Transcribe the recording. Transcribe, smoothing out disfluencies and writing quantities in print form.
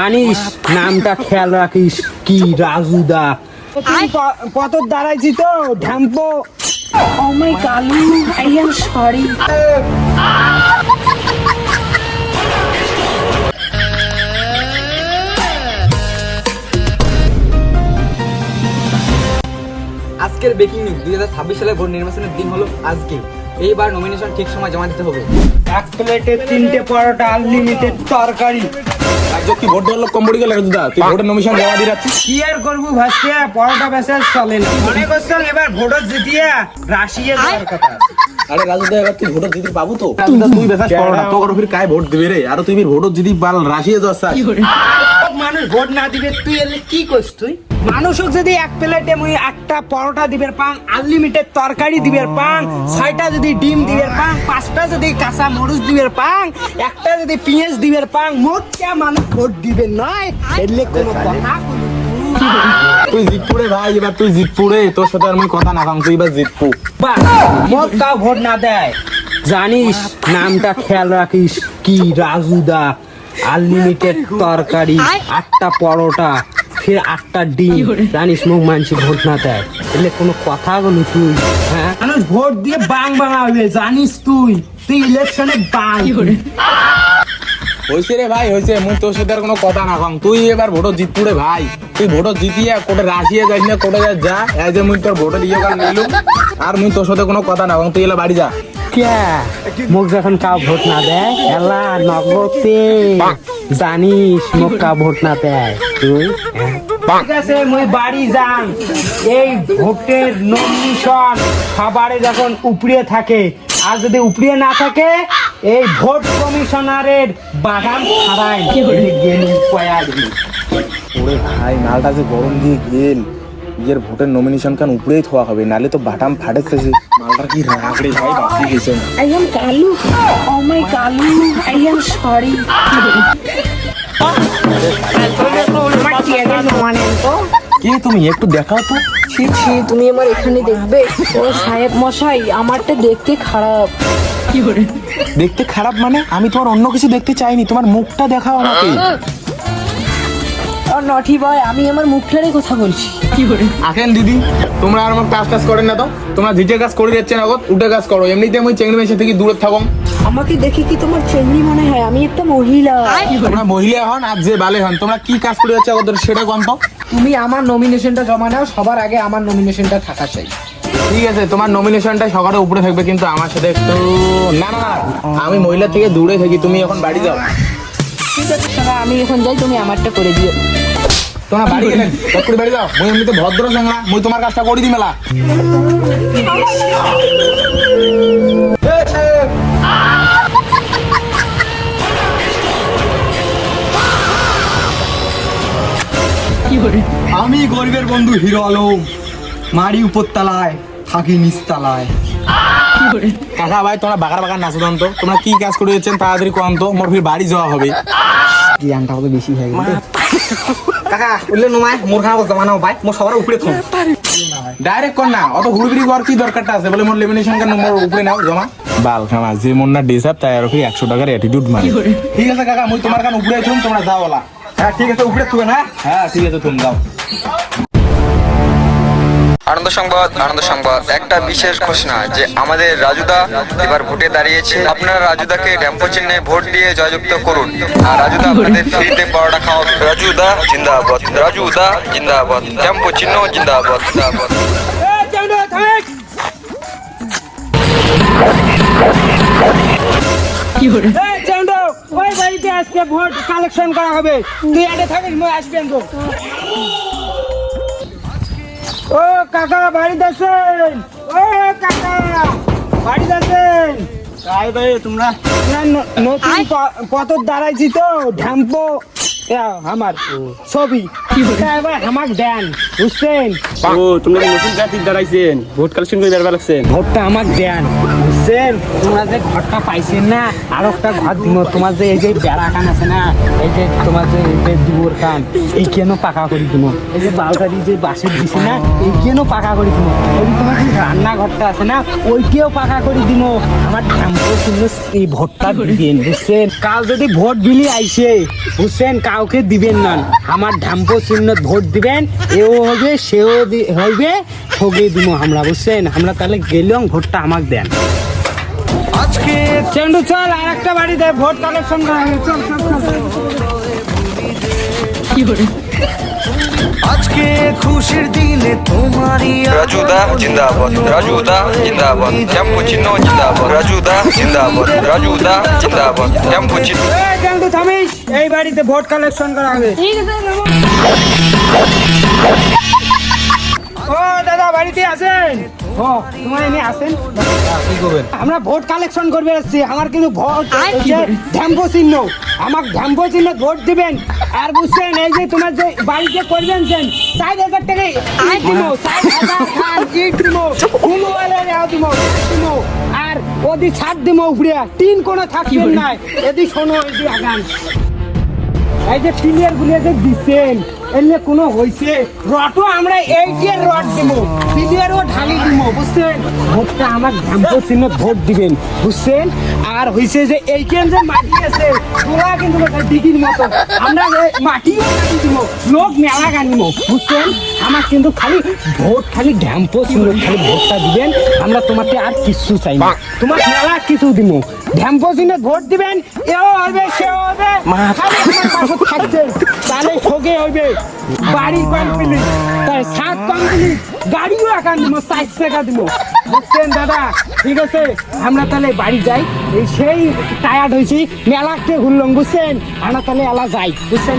জানিস নামটা খেয়াল রাখিস কি রাজুদা কত দাঁড়াইছি তো ঢ্যাম্পো Oh my Kalu, I am sorry. আজকের ব্রেকিং নিউজ 2026 সালের বোর্ড নির্বাচনের দিন হলো আজকে। এইবার নমিনেশন ঠিক সময় জমা দিতে হবে। এক প্লেটে 3টে পরোটা আনলিমিটেড তরকারি। রাজ্য কি ভোট দেওয়ার লোক কম পড়ে গেল রাজুদা? তুই ভোটের নমিশন জমা দিয়ে রাখছিস। কি আর করবো ভাসকে পরোটা বেচা চলে না। মনে করছেন এবার ভোট জিতিয়ে রাশিয়া যাওয়ার কথা। আরে রাজুদা এবার তুই ভোট জিতি পাবো তো? রাজুদা তুই বেচাস পরোটা তো করে ফির কায় ভোট দিবে রে? আর তুই ফির ভোট জিতি পাল রাশিয়া যাস। মানুষ ভোট না দিবে তুই এলে কি করছ তুই? মানুষক যদি এক প্লেটে মুই একটা পরোটা দিবের পাং, আনলিমিটেড তরকারি দিবের পাং, 6টা যদি ডিম দিবের পাং, 5টা যদি কাঁচা মরিচ দিবের পাং, একটা যদি পেঁয়াজ দিবের পাং, মোট কে মানুষ ভোট দিবে নয় এলে কোনো কথা তুই জিতপুরে ভাই, এবার তুই জিতপুরে, তোর সাথে আর মুই কথা না কাম, তুই এবার জিতপু। মোট কাউ ভোট না দেয়। জানিস নামটা খেয়াল রাখিস কি রাজুদা, আনলিমিটেড তরকারি, 8টা পরোটা, ফির 8টা ডিম। জানিস মুখ মানছি ভোট না দেয় এলে কোনো কথা বলি তুই? হ্যাঁ মানুষ ভোট দিয়ে বাং বাঙা হইবে জানিস তুই ইলেকশনে বাং। হইছে রে ভাই হইছে, মুই তোর সাথে আর কোনো কথা না কাম, তুই এবার ভোট জিতপুরে ভাই। তুই ভোট জিতিয়া কোটে রাশিয়া যাইস না কোটে যা, এই যে মুই তোর ভোট দিয়ে কাল নিলু, আর মুই তোর সাথে কোনো কথা না কাম, তুই এলা বাড়ি যা। কে মুখ যখন কাউ ভোট না দেয় এলা নগদে জানিস মুখ কাউ ভোট না দেয় তুই? ঠিক আছে মুই বাড়ি যান। এই ভোটের নমিনেশন খাবারে যখন উপরে থাকে, আর যদি উপরে না থাকে এই ভোট কমিশনারের বাগান খাড়ায় গেল পয়াড়ি। ওরে ভাই মালটা যে গরম দিয়ে গেল, ইয়ের ভোটের নমিনেশন কান উপরেই থোয়া হবে, নালে তো বাটাম ফাটেছে। মালটা কি রাগ রে ভাই, বাসি গেছে। I am Kalu. Oh my Kalu, I am sorry. কি তুমি একটু দেখাও তো। ছি ছি, তুমি আমার এখানে দেখবে? ও সাহেব মশাই, আমারটা দেখতে খারাপ। দেখতে খারাপ মানে? আমি তোমার অন্য কিছু দেখতে চাইনি, তোমার মুখটা দেখাও আমাকে। আর নটি ভাই, আমি আমার মুখটারই কথা বলছি। আখেন দিদি, তোমরা আর আমার কাজ করেন না তো? তোমরা জিটে কাজ করে যাচ্ছে না, উঠে কাজ করো। এমনিতে আমি চেংড়ি মেশে থেকে দূরে থাকো। আমাকে দেখে কি তোমার চেংড়ি মনে হয়? আমি একটা মহিলা। তোমরা মহিলা হন আর যে বালে হন, তোমরা কি কাজ করে যাচ্ছে ওদের সেটা কোন তো? তুমি আমার নমিনেশনটা জমা নাও, সবার আগে আমার নমিনেশনটা থাকা চাই। ঠিক আছে, তোমার নমিনেশনটা সকালে উপরে থাকবে, কিন্তু আমার সাথে একটু না না না, আমি মহিলা থেকে দূরে থাকি। তুমি এখন বাড়ি যাও। ঠিক আছে সোনা, আমি এখন যাই, তুমি আমারটা করে দিও। তোমরা বাড়ি গেলেন করে বাড়ি যাও। মুই এমনিতে ভদ্র চাংলা, মুই তোমার কাজটা করে দি মেলা। আমি গরিবের বন্ধু হিরো আলম, মারি উপরতলায় থাকি নিচতলায়। কাকা ভাই তোমরা বাগার বাগার নাচো তো, তোমরা কি কাজ করে যাচ্ছেন তাড়াতাড়ি কোন তো, মোর ফির বাড়ি যাওয়া হবে। জ্ঞানটা হবে বেশি হয়ে গেল কাকা। উঠলে নমায় মোর খানা জমা নাও ভাই, মোর সবার উপরে থাম। ডাইরেক্ট কর না, অত ঘুরঘুরি কর কি দরকারটা আছে? বলে মোর লেমিনেশন কার নম্বর উপরে নাও জমা। বাল খামা যে মোর না ডিসাব তাই আর ফির 100 টাকার অ্যাটিটিউড মানে। ঠিক আছে কাকা, মুই তোমার কান উপরে থুম, তোমরা যাও ওলা। হ্যাঁ ঠিক আছে, উপরে তুই না। হ্যাঁ ঠিক আছে, তুমি যাও। আনন্দ সংবাদ, একটা বিশেষ ঘোষণা যে আমাদের রাজুদা এবার ভোটে দাঁড়িয়েছে। আপনারা রাজুদাকে ড্যাম্পো চিহ্নে ভোট দিয়ে জয়যুক্ত করুন, আর রাজুদা আপনাদের ফ্রিতে পরোটা খাওয়াবে। রাজুদা জিন্দাবাদ, ড্যাম্পো চিহ্ন জিন্দাবাদ। ওই বাড়িতে আজকে ভোট কালেকশন করা হবে, তুই আগে থাকিস মই আসবেন তো। ও কাকা বাড়িতে আছেন? ও কাকা বাড়িতে আছেন? তোমরা নতুন পথ দাঁড়াইছি তো ঢ্যাম্পো আমার ছবি এবার আমাক দেন, বুঝছেন? ও তোমরা নতুন জাতির দাঁড়াইছেন, ভোট কালেকশন করে বেরবার লাগছেন। ভোটটা আমাক দেন, বুঝছেন? বুঝছেন তোমরা যে ঘরটা পাইছেন না আর একটা ঘর দিব তোমার যে এই যে বেড়া কান আছে না এই যে তোমার যে এই যে দুয়ার কান এই কেন পাকা করে দিব এই যে বালতারি যে বাঁশের দিছে না এই কেন পাকা করে দিব এই যে তোমার যে রান্নাঘরটা আছে না ওইকেও পাকা করে দিব আমার ঢাম্পো চিহ্ন এই ভোটটা দিবেন বুঝছেন কাল যদি ভোট বিলি আইসে বুঝছেন কাউকে দিবেন না আমার ঢাম্পো চিহ্ন ভোট দিবেন এও হবে সেও হইবে ঠগে দিব আমরা বুঝছেন আমরা তাহলে গেলাম ভোটটা আমাকে দেন আজকে চেন্ডু চল আর একটা বাড়িতে ভোট কালেকশন করা হবে চল চল চল আজকে খুশির দিনে তোমারই রাজুদা জিন্দাবাদ, রাজুদা জিন্দাবাদ, ক্যাম্পুচিনো জিন্দাবাদ, রাজুদা জিন্দাবাদ, রাজুদা জিন্দাবাদ, ক্যাম্পুচিনো। এই চেন্ডু থামিস এই বাড়িতে ভোট কালেকশন করা হবে ঠিক আছে নেবো। ও দাদা বাড়িতে আছেন ও তোমার এনে আছেন কি করবেন? আমরা ভোট কালেকশন করবে আসছি আমার কিন্তু ভোট হচ্ছে ঢ্যাম্পো চিহ্ন আমার ঢ্যাম্পো চিহ্ন ভোট দিবেন আর বুঝছেন এই যে তোমার যে বাড়িতে করবেন 4,000 টাকা ইট দিব 4,000 খান ইট দিব কুমোয়ালে দিব আর ওদি ছাদ দিব উপরে তিন কোনো থাকবেন না এদি শোনো এই যে আগান এই যে প্লেয়ার গুলো যে দিচ্ছেন এলে কোনো হইছে রটও আমরা এইটির রড দিব প্লেয়ারও ঢালি দিব বুঝছেন ভোটটা আমার ঢাম্পো চিহ্ন ভোট দিবেন বুঝছেন আর হইছে যে এইখান যে মাটি আছে তোরা কিন্তু ডিগির মতো আমরা মাটিও কাটি দিব লোক মেলা গানিব বুঝছেন আমার কিন্তু খালি ভোট খালি ঢাম্পো চিহ্ন খালি ভোটটা দিবেন আমরা তোমাকে আর কিছু চাই না তোমার মেলা কিছু দিব ঢাম্পো চিহ্ন ভোট দিবেন এও হবে সেও হবে খালি আমার পাশে থাকছেন তাহলে ঠকে হবে বাড়ি কমপ্লিট তাই সাত কমপ্লিট গাড়িও একান দিব 4 টাকা দিব বুঝছেন দাদা ঠিক আছে আমরা তাহলে বাড়ি যাই এই সেই টায়ার্ড হয়েছি মেলাকে ঘুরলাম বুঝছেন আমরা তাহলে এলা যাই বুঝছেন